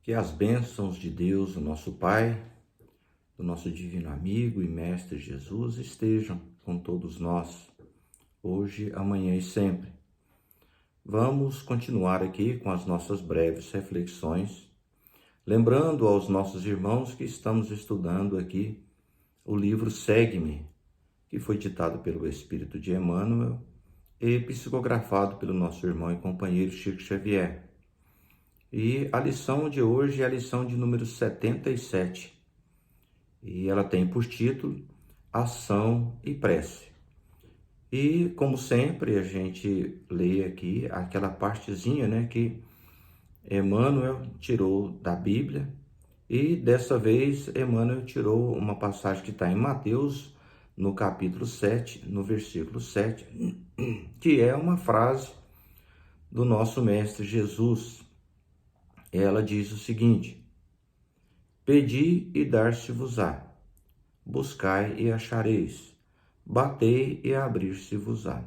Que as bênçãos de Deus, o nosso Pai, do nosso divino amigo e mestre Jesus estejam com todos nós, hoje, amanhã e sempre. Vamos continuar aqui com as nossas breves reflexões, lembrando aos nossos irmãos que estamos estudando aqui o livro Segue-me, que foi ditado pelo Espírito de Emmanuel e psicografado pelo nosso irmão e companheiro Chico Xavier. E a lição de hoje é a lição de número 77. E ela tem por título Ação e Prece. E, como sempre, a gente lê aqui aquela partezinha, que Emmanuel tirou da Bíblia. E, dessa vez, Emmanuel tirou uma passagem que está em Mateus, no capítulo 7, no versículo 7, que é uma frase do nosso Mestre Jesus. Ela diz o seguinte: pedi e dar-se-vos-á, buscai e achareis, batei e abrir-se-vos-á.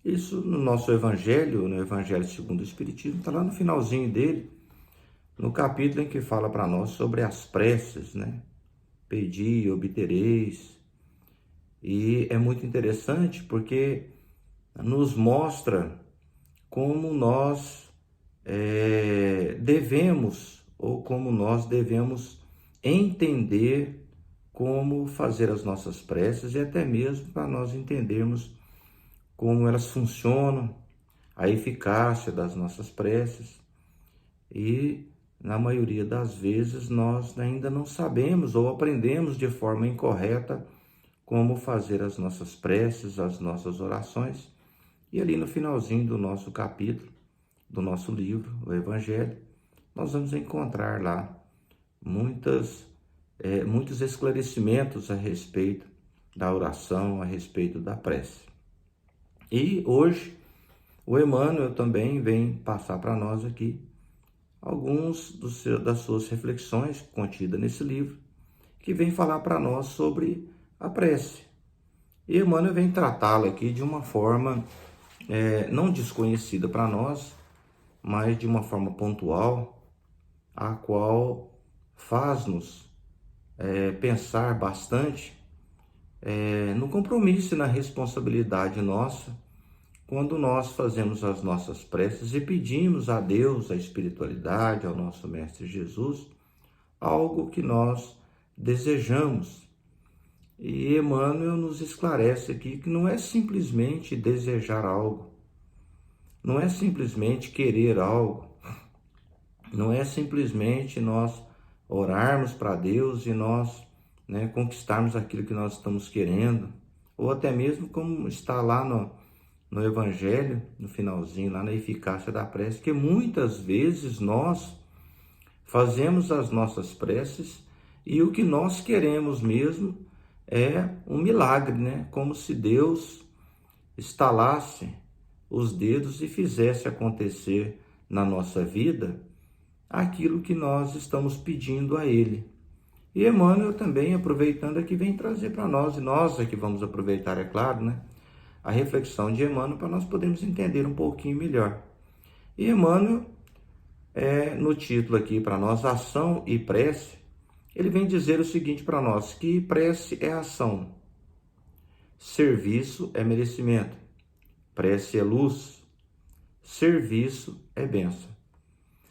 Isso no nosso Evangelho, no Evangelho segundo o Espiritismo, está lá no finalzinho dele, no capítulo em que fala para nós sobre as preces, Pedi e obtereis. E é muito interessante porque nos mostra como nós como nós devemos entender como fazer as nossas preces e até mesmo para nós entendermos como elas funcionam, a eficácia das nossas preces. E na maioria das vezes nós ainda não sabemos ou aprendemos de forma incorreta como fazer as nossas preces, as nossas orações. E ali no finalzinho do nosso capítulo, do nosso livro, o Evangelho, nós vamos encontrar lá muitos esclarecimentos a respeito da oração, a respeito da prece. E hoje o Emmanuel também vem passar para nós aqui alguns das suas reflexões contidas nesse livro, que vem falar para nós sobre a prece. E Emmanuel vem tratá-la aqui de uma forma não desconhecida para nós, mas de uma forma pontual, a qual faz-nos pensar bastante no compromisso e na responsabilidade nossa quando nós fazemos as nossas preces e pedimos a Deus, à espiritualidade, ao nosso Mestre Jesus, algo que nós desejamos. E Emmanuel nos esclarece aqui que não é simplesmente desejar algo, não é simplesmente querer algo, não é simplesmente nós orarmos para Deus e nós conquistarmos aquilo que nós estamos querendo, ou até mesmo como está lá no Evangelho, no finalzinho, lá na eficácia da prece, que muitas vezes nós fazemos as nossas preces e o que nós queremos mesmo é um milagre, como se Deus estalasse os dedos e fizesse acontecer na nossa vida aquilo que nós estamos pedindo a Ele. E Emmanuel também, aproveitando aqui, vem trazer para nós, e nós aqui vamos aproveitar, é claro, a reflexão de Emmanuel para nós podermos entender um pouquinho melhor. E Emmanuel, no título aqui para nós, Ação e Prece, ele vem dizer o seguinte para nós, que prece é ação, serviço é merecimento, prece é luz, serviço é bênção.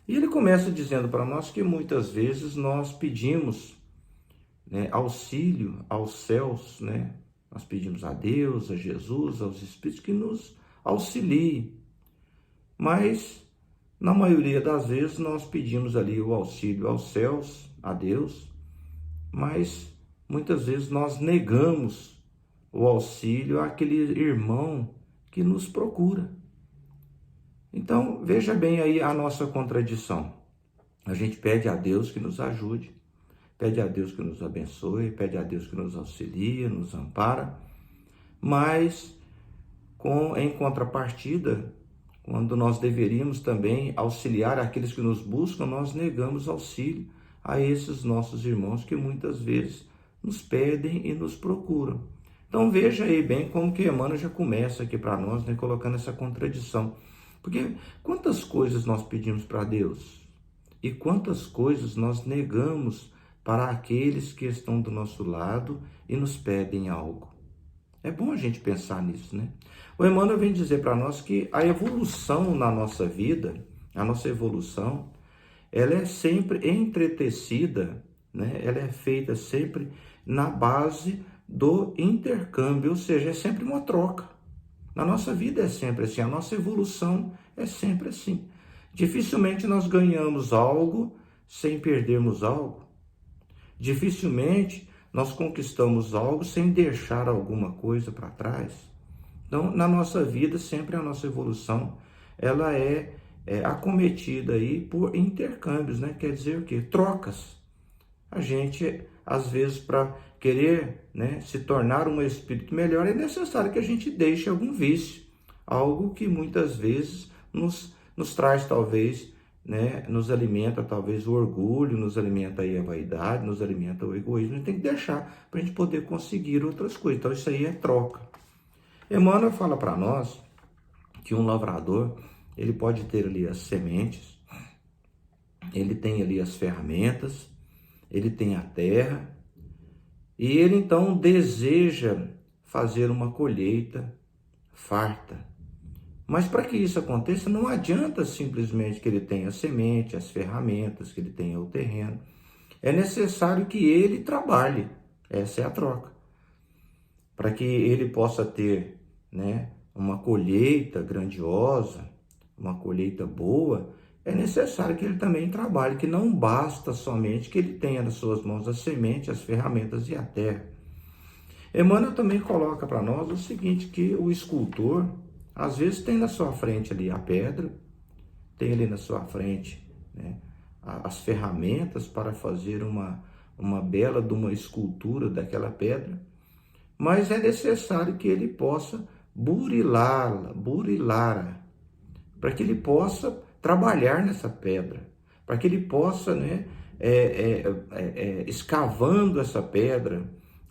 E ele começa dizendo para nós que muitas vezes nós pedimos auxílio aos céus, Nós pedimos a Deus, a Jesus, aos Espíritos que nos auxiliem. Mas, na maioria das vezes, nós pedimos ali o auxílio aos céus, a Deus, mas muitas vezes nós negamos o auxílio àquele irmão que nos procura. Então, veja bem aí a nossa contradição. A gente pede a Deus que nos ajude, pede a Deus que nos abençoe, pede a Deus que nos auxilie, nos ampara, mas em contrapartida, quando nós deveríamos também auxiliar aqueles que nos buscam, nós negamos auxílio a esses nossos irmãos que muitas vezes nos pedem e nos procuram. Então veja aí bem como que Emmanuel já começa aqui para nós, colocando essa contradição. Porque quantas coisas nós pedimos para Deus? e quantas coisas nós negamos para aqueles que estão do nosso lado e nos pedem algo. É bom a gente pensar nisso, né? O Emmanuel vem dizer para nós que a evolução na nossa vida, a nossa evolução, ela é sempre entretecida, né? Ela é feita sempre na base do intercâmbio, ou seja, é sempre uma troca. Na nossa vida é sempre assim, a nossa evolução é sempre assim. Dificilmente nós ganhamos algo sem perdermos algo. Dificilmente nós conquistamos algo sem deixar alguma coisa para trás. Então, na nossa vida, sempre a nossa evolução, ela é acometida aí por intercâmbios, né? Quer dizer o quê? Trocas. A gente, às vezes, para querer, né, se tornar um espírito melhor, é necessário que a gente deixe algum vício, algo que muitas vezes nos traz, talvez, né, nos alimenta, talvez, o orgulho, nos alimenta aí a vaidade, nos alimenta o egoísmo. A gente tem que deixar para a gente poder conseguir outras coisas. Então, isso aí é troca. Emmanuel fala para nós que um lavrador, ele pode ter ali as sementes, ele tem ali as ferramentas, ele tem a terra, e ele então deseja fazer uma colheita farta. Mas para que isso aconteça, não adianta simplesmente que ele tenha a semente, as ferramentas, que ele tenha o terreno. É necessário que ele trabalhe. Essa é a troca. Para que ele possa ter, né, uma colheita grandiosa, uma colheita boa, é necessário que ele também trabalhe, que não basta somente que ele tenha nas suas mãos a semente, as ferramentas e a terra. Emmanuel também coloca para nós o seguinte, que o escultor, às vezes, tem na sua frente ali a pedra, tem ali na sua frente, né, as ferramentas para fazer uma bela de uma escultura daquela pedra, mas é necessário que ele possa burilá-la, para que ele possa trabalhar nessa pedra, para que ele possa, né, escavando essa pedra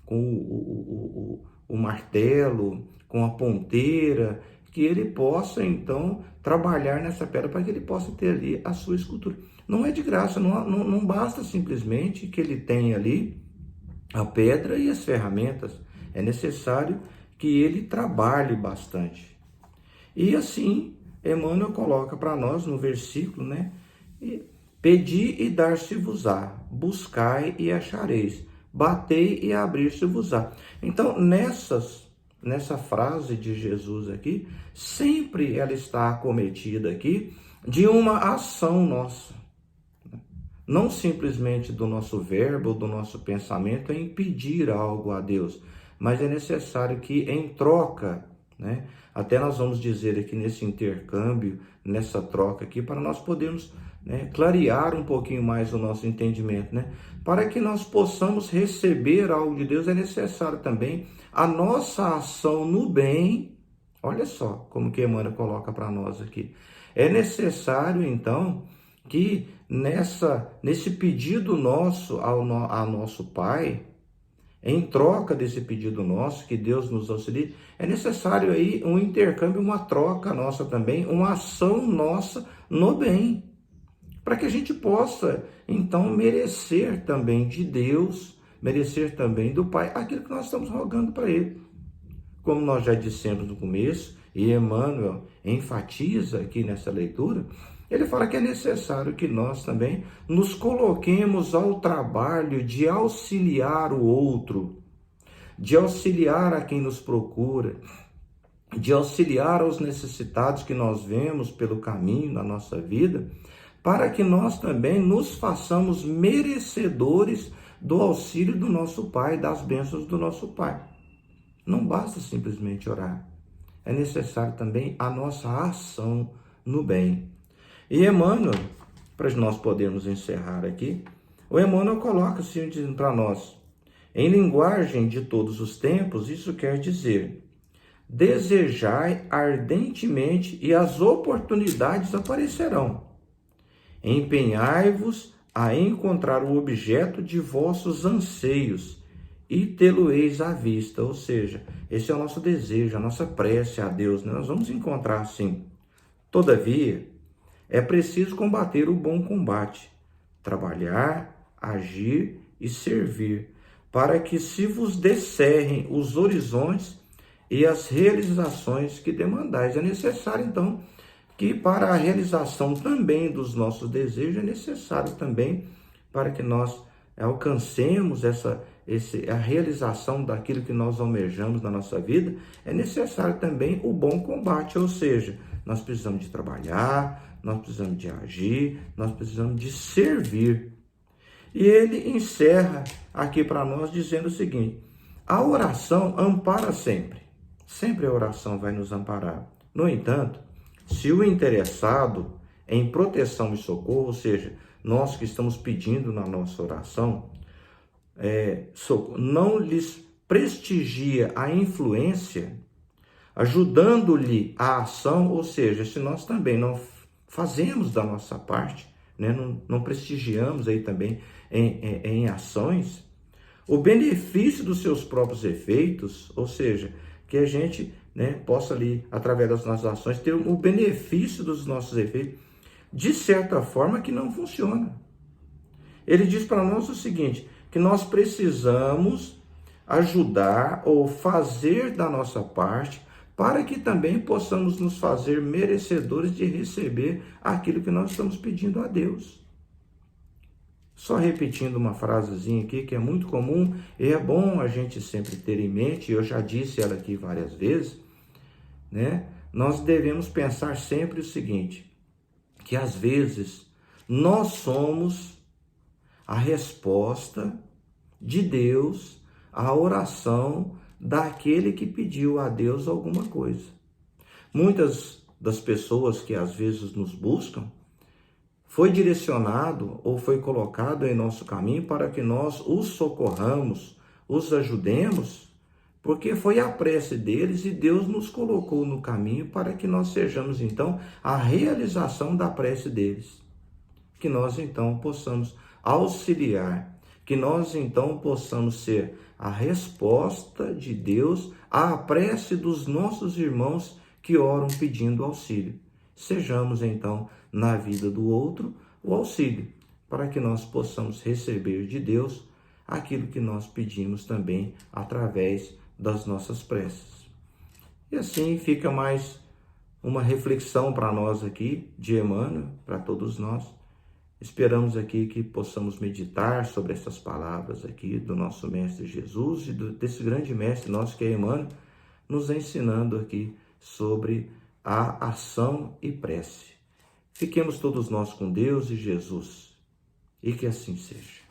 com o martelo, com a ponteira, que ele possa então trabalhar nessa pedra para que ele possa ter ali a sua escultura. Não é de graça, não basta simplesmente que ele tenha ali a pedra e as ferramentas. É necessário que ele trabalhe bastante. E assim, Emmanuel coloca para nós no versículo, né? Pedi e dar-se-vos-á, buscai e achareis, batei e abrir-se-vos-á. Então, nessa frase de Jesus aqui, sempre ela está acometida aqui de uma ação nossa. Não simplesmente do nosso verbo, do nosso pensamento em pedir algo a Deus, mas é necessário que em troca, né? Até nós vamos dizer aqui nesse intercâmbio, nessa troca aqui, para nós podermos, né, clarear um pouquinho mais o nosso entendimento, né? Para que nós possamos receber algo de Deus, é necessário também a nossa ação no bem. Olha só como que Emmanuel coloca para nós aqui. É necessário, então, que nesse pedido nosso ao nosso Pai, em troca desse pedido nosso, que Deus nos auxilie, é necessário aí um intercâmbio, uma troca nossa também, uma ação nossa no bem, para que a gente possa, então, merecer também de Deus, merecer também do Pai, aquilo que nós estamos rogando para Ele. Como nós já dissemos no começo, e Emmanuel enfatiza aqui nessa leitura, ele fala que é necessário que nós também nos coloquemos ao trabalho de auxiliar o outro, de auxiliar a quem nos procura, de auxiliar aos necessitados que nós vemos pelo caminho na nossa vida, para que nós também nos façamos merecedores do auxílio do nosso Pai, das bênçãos do nosso Pai. Não basta simplesmente orar, é necessário também a nossa ação no bem. E Emmanuel, para nós podermos encerrar aqui, o Emmanuel coloca assim, dizendo para nós, em linguagem de todos os tempos, isso quer dizer, desejai ardentemente e as oportunidades aparecerão. Empenhai-vos a encontrar o objeto de vossos anseios e tê-lo-eis à vista. Ou seja, esse é o nosso desejo, a nossa prece a Deus, né? Nós vamos encontrar sim. Todavia, é preciso combater o bom combate, trabalhar, agir e servir, para que se vos descerrem os horizontes e as realizações que demandais. É necessário, então, que para a realização também dos nossos desejos, é necessário também para que nós alcancemos a realização daquilo que nós almejamos na nossa vida, é necessário também o bom combate, ou seja, nós precisamos de trabalhar, nós precisamos de agir, nós precisamos de servir. E ele encerra aqui para nós dizendo o seguinte: a oração ampara sempre. Sempre a oração vai nos amparar. No entanto, se o interessado em proteção e socorro, ou seja, nós que estamos pedindo na nossa oração, não lhes prestigia a influência, ajudando-lhe a ação, ou seja, se nós também não fazemos da nossa parte, né, não prestigiamos aí também em ações, o benefício dos seus próprios efeitos, ou seja, que a gente, né, possa ali, através das nossas ações, ter o benefício dos nossos efeitos, de certa forma que não funciona. Ele diz para nós o seguinte, que nós precisamos ajudar ou fazer da nossa parte para que também possamos nos fazer merecedores de receber aquilo que nós estamos pedindo a Deus. Só repetindo uma frasezinha aqui que é muito comum e é bom a gente sempre ter em mente, eu já disse ela aqui várias vezes, né? Nós devemos pensar sempre o seguinte, que às vezes nós somos a resposta de Deus à oração daquele que pediu a Deus alguma coisa. Muitas das pessoas que às vezes nos buscam, foi direcionado ou foi colocado em nosso caminho para que nós os socorramos, os ajudemos, porque foi a prece deles e Deus nos colocou no caminho para que nós sejamos então a realização da prece deles. Que nós então possamos auxiliar, que nós então possamos ser a resposta de Deus à prece dos nossos irmãos que oram pedindo auxílio. Sejamos então na vida do outro o auxílio, para que nós possamos receber de Deus aquilo que nós pedimos também através das nossas preces. E assim fica mais uma reflexão para nós aqui de Emmanuel, para todos nós. Esperamos aqui que possamos meditar sobre essas palavras aqui do nosso Mestre Jesus e desse grande Mestre nosso que é Emmanuel, nos ensinando aqui sobre a ação e prece. Fiquemos todos nós com Deus e Jesus, e que assim seja.